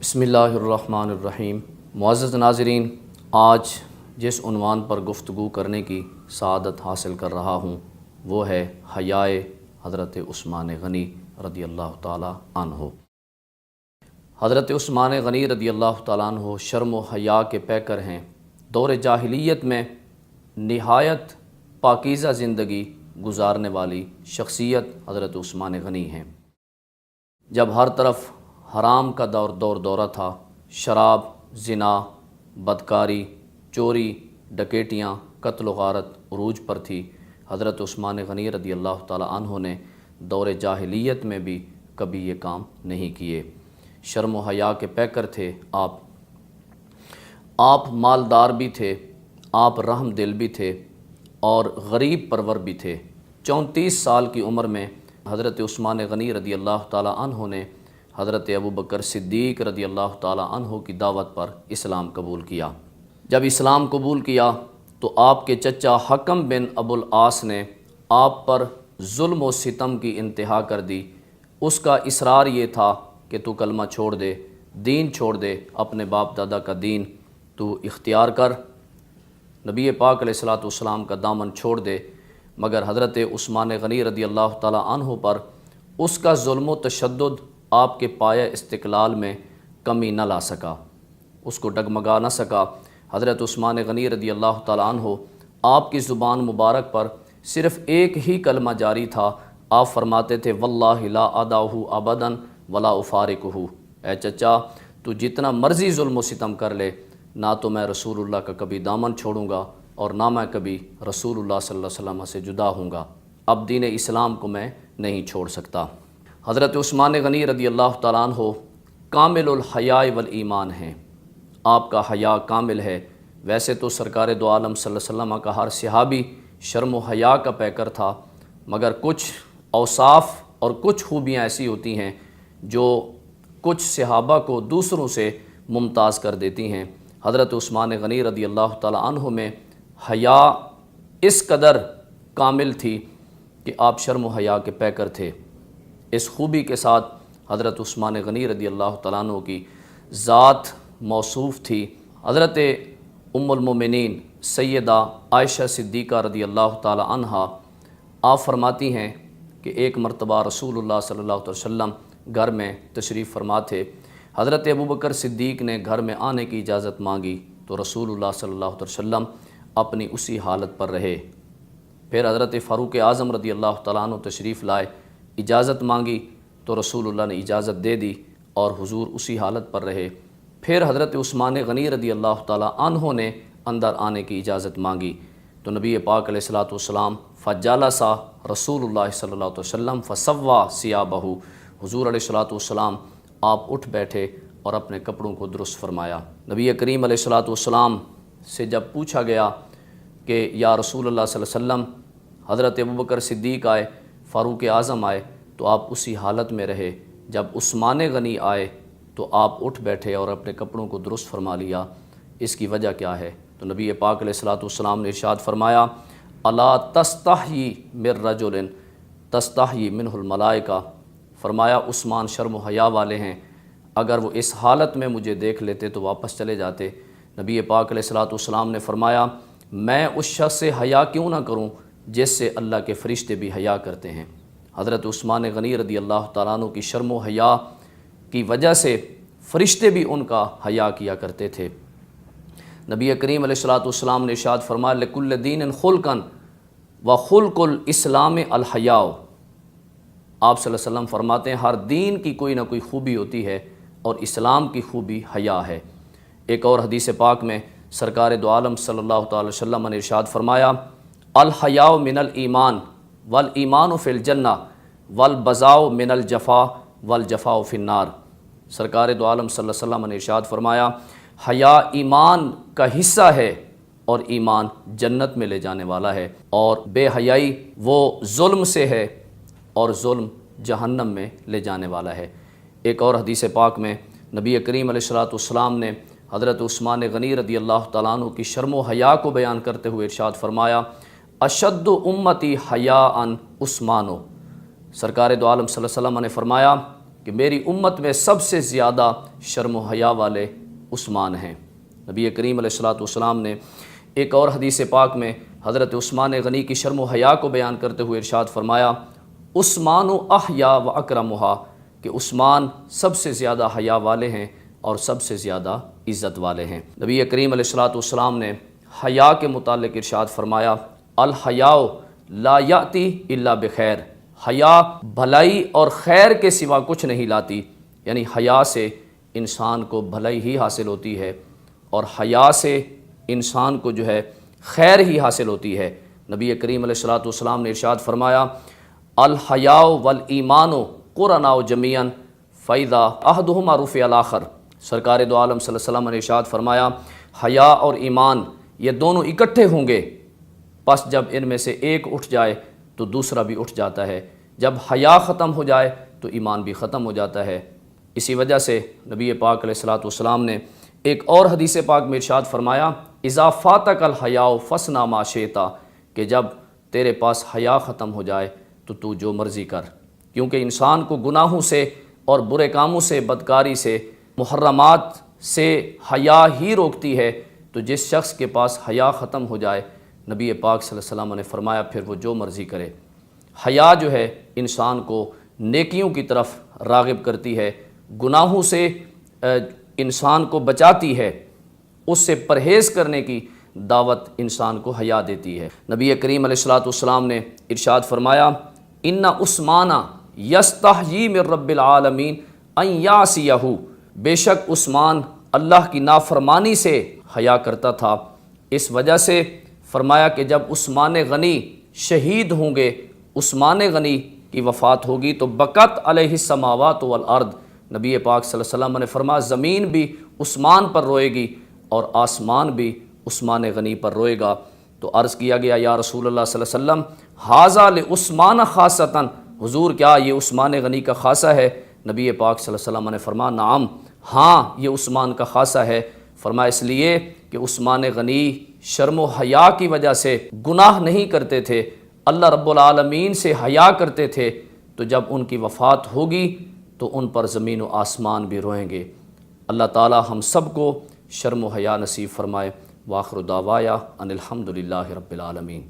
بسم اللہ الرحمن الرحیم۔ معزز ناظرین، آج جس عنوان پر گفتگو کرنے کی سعادت حاصل کر رہا ہوں وہ ہے حیائے حضرت عثمان غنی رضی اللہ تعالی عنہ۔ حضرت عثمان غنی رضی اللہ تعالیٰ عنہ شرم و حیا کے پیکر ہیں۔ دور جاہلیت میں نہایت پاکیزہ زندگی گزارنے والی شخصیت حضرت عثمان غنی ہیں۔ جب ہر طرف حرام کا دورہ تھا، شراب، زنا، بدکاری، چوری، ڈکیٹیاں، قتل و غارت عروج پر تھی، حضرت عثمان غنی رضی اللہ تعالیٰ عنہ نے دور جاہلیت میں بھی کبھی یہ کام نہیں کیے۔ شرم و حیا کے پیکر تھے آپ مالدار بھی تھے، آپ رحم دل بھی تھے اور غریب پرور بھی تھے۔ 34 سال کی عمر میں حضرت عثمان غنی رضی اللہ تعالیٰ عنہ نے حضرت ابوبکر صدیق رضی اللہ تعالیٰ عنہ کی دعوت پر اسلام قبول کیا۔ جب اسلام قبول کیا تو آپ کے چچا حکم بن ابو العاص نے آپ پر ظلم و ستم کی انتہا کر دی۔ اس کا اصرار یہ تھا کہ تو کلمہ چھوڑ دے، دین چھوڑ دے، اپنے باپ دادا کا دین تو اختیار کر، نبی پاک علیہ الصلوۃ والسلام کا دامن چھوڑ دے۔ مگر حضرت عثمان غنی رضی اللہ تعالیٰ عنہ پر اس کا ظلم و تشدد آپ کے پایہ استقلال میں کمی نہ لا سکا، اس کو ڈگمگا نہ سکا۔ حضرت عثمان غنی رضی اللہ تعالیٰ عنہ آپ کی زبان مبارک پر صرف ایک ہی کلمہ جاری تھا۔ آپ فرماتے تھے واللہ لا ادعہ ابدا ولا افارقہ، اے چچا تو جتنا مرضی ظلم و ستم کر لے، نہ تو میں رسول اللہ کا کبھی دامن چھوڑوں گا اور نہ میں کبھی رسول اللہ صلی اللہ علیہ وسلم سے جدا ہوں گا، اب دین اسلام کو میں نہیں چھوڑ سکتا۔ حضرت عثمان غنی رضی اللہ تعالیٰ عنہ کامل الحیاء والایمان ہیں، آپ کا حیا کامل ہے۔ ویسے تو سرکار دو عالم صلی اللہ علیہ وسلم کا ہر صحابی شرم و حیا کا پیکر تھا، مگر کچھ اوصاف اور کچھ خوبیاں ایسی ہوتی ہیں جو کچھ صحابہ کو دوسروں سے ممتاز کر دیتی ہیں۔ حضرت عثمان غنی رضی اللہ تعالیٰ عنہ میں حیا اس قدر کامل تھی کہ آپ شرم و حیا کے پیکر تھے۔ اس خوبی کے ساتھ حضرت عثمان غنی رضی اللہ تعالیٰ عنہ کی ذات موصوف تھی۔ حضرت ام المومنین سیدہ عائشہ صدیقہ رضی اللہ تعالیٰ عنہا آپ فرماتی ہیں کہ ایک مرتبہ رسول اللہ صلی اللہ علیہ وسلم گھر میں تشریف فرما تھے۔ حضرت ابوبکر صدیق نے گھر میں آنے کی اجازت مانگی تو رسول اللہ صلی اللہ علیہ وسلم اپنی اسی حالت پر رہے۔ پھر حضرت فاروق اعظم رضی اللہ تعالیٰ عنہ تشریف لائے، اجازت مانگی تو رسول اللہ نے اجازت دے دی اور حضور اسی حالت پر رہے۔ پھر حضرت عثمان غنی رضی اللہ تعالیٰ عنہ نے اندر آنے کی اجازت مانگی تو نبی پاک علیہ الصلوۃ والسلام فجلس رسول اللہ صلی اللہ علیہ وسلم فسوا ثیابہ، حضور علیہ الصلوۃ والسلام آپ اٹھ بیٹھے اور اپنے کپڑوں کو درست فرمایا۔ نبی کریم علیہ الصلوۃ والسلام سے جب پوچھا گیا کہ یا رسول اللہ صلی اللہ علیہ وسلم حضرت ابوبکر صدیق آئے، فاروق اعظم آئے تو آپ اسی حالت میں رہے، جب عثمان غنی آئے تو آپ اٹھ بیٹھے اور اپنے کپڑوں کو درست فرما لیا، اس کی وجہ کیا ہے؟ تو نبی پاک علیہ الصلوۃ والسلام نے ارشاد فرمایا الا تستحیی من رجل تستحیی منہ الملائکہ، فرمایا عثمان شرم و حیا والے ہیں، اگر وہ اس حالت میں مجھے دیکھ لیتے تو واپس چلے جاتے۔ نبی پاک علیہ الصلوۃ والسلام نے فرمایا میں اس شخص سے حیا کیوں نہ کروں جس سے اللہ کے فرشتے بھی حیا کرتے ہیں۔ حضرت عثمان غنی رضی اللہ تعالیٰ عنہ کی شرم و حیا کی وجہ سے فرشتے بھی ان کا حیا کیا کرتے تھے۔ نبی کریم علیہ الصلوۃ والسلام نے ارشاد فرمایا لکل دین خلقا وخلق الاسلام الحیاء، آپ صلی اللہ علیہ وسلم فرماتے ہیں ہر دین کی کوئی نہ کوئی خوبی ہوتی ہے اور اسلام کی خوبی حیا ہے۔ ایک اور حدیث پاک میں سرکار دو عالم صلی اللہ تعالی وسلم نے ارشاد فرمایا الحیاء من الایمان والایمان فی الجنہ والبذاء من الجفا والجفاء فی النار، سرکار دو عالم صلی اللہ علیہ وسلم نے ارشاد فرمایا حیا ایمان کا حصہ ہے اور ایمان جنت میں لے جانے والا ہے، اور بے حیائی وہ ظلم سے ہے اور ظلم جہنم میں لے جانے والا ہے۔ ایک اور حدیث پاک میں نبی کریم علیہ الصلوۃ والسلام نے حضرت عثمان غنی رضی اللہ تعالیٰ عنہ کی شرم و حیا کو بیان کرتے ہوئے ارشاد فرمایا اشد امتی حیاء عثمانو، سرکار دو عالم صلی اللہ علیہ وسلم نے فرمایا کہ میری امت میں سب سے زیادہ شرم و حیا والے عثمان ہیں۔ نبی کریم علیہ الصلوۃ والسلام نے ایک اور حدیث پاک میں حضرت عثمان غنی کی شرم و حیا کو بیان کرتے ہوئے ارشاد فرمایا، عثمان احیا و اکرمھا، کہ عثمان سب سے زیادہ حیا والے ہیں اور سب سے زیادہ عزت والے ہیں۔ نبی کریم علیہ الصلوۃ والسلام نے حیا کے متعلق ارشاد فرمایا، الحیاء لا یاتی الا بخیر، حیا بھلائی اور خیر کے سوا کچھ نہیں لاتی، یعنی حیا سے انسان کو بھلائی ہی حاصل ہوتی ہے اور حیا سے انسان کو جو ہے خیر ہی حاصل ہوتی ہے۔ نبی کریم علیہ الصلوۃ والسلام نے ارشاد فرمایا، الحیاء والایمان قرناء جمیعا فاذا احدہما رفع الاخر، سرکار دو عالم صلی اللہ علیہ وسلم نے ارشاد فرمایا، حیا اور ایمان یہ دونوں اکٹھے ہوں گے، پس جب ان میں سے ایک اٹھ جائے تو دوسرا بھی اٹھ جاتا ہے، جب حیا ختم ہو جائے تو ایمان بھی ختم ہو جاتا ہے۔ اسی وجہ سے نبی پاک علیہ الصلوۃ والسلام نے ایک اور حدیث پاک میں ارشاد فرمایا، اذا فاتک الحیاء فاصنع ما شئت، کہ جب تیرے پاس حیا ختم ہو جائے تو جو مرضی کر، کیونکہ انسان کو گناہوں سے اور برے کاموں سے، بدکاری سے، محرمات سے حیا ہی روکتی ہے، تو جس شخص کے پاس حیا ختم ہو جائے، نبی پاک صلی اللہ علیہ وسلم نے فرمایا پھر وہ جو مرضی کرے۔ حیا جو ہے انسان کو نیکیوں کی طرف راغب کرتی ہے، گناہوں سے انسان کو بچاتی ہے، اس سے پرہیز کرنے کی دعوت انسان کو حیا دیتی ہے۔ نبی کریم علیہ الصلوۃ والسلام نے ارشاد فرمایا، ان عثمان یستحیی من رب العالمین ان یعصیہ، بے شک عثمان اللہ کی نافرمانی سے حیا کرتا تھا، اس وجہ سے فرمایا کہ جب عثمان غنی شہید ہوں گے، عثمان غنی کی وفات ہوگی تو بکت علیہ السماوات والارض، نبی پاک صلی اللہ علیہ وسلم نے فرمایا زمین بھی عثمان پر روئے گی اور آسمان بھی عثمان غنی پر روئے گا۔ تو عرض کیا گیا، یا رسول اللہ صلی اللہ علیہ وسلم ھذا لعثمان خاصتاً، حضور کیا یہ عثمان غنی کا خاصہ ہے؟ نبی پاک صلی اللہ علیہ وسلم نے فرمایا نعم، ہاں یہ عثمان کا خاصہ ہے۔ فرمایا اس لیے کہ عثمان غنی شرم و حیا کی وجہ سے گناہ نہیں کرتے تھے، اللہ رب العالمین سے حیا کرتے تھے، تو جب ان کی وفات ہوگی تو ان پر زمین و آسمان بھی روئیں گے۔ اللہ تعالی ہم سب کو شرم و حیا نصیب فرمائے۔ وآخر دعوایا ان الحمد للہ رب العالمین۔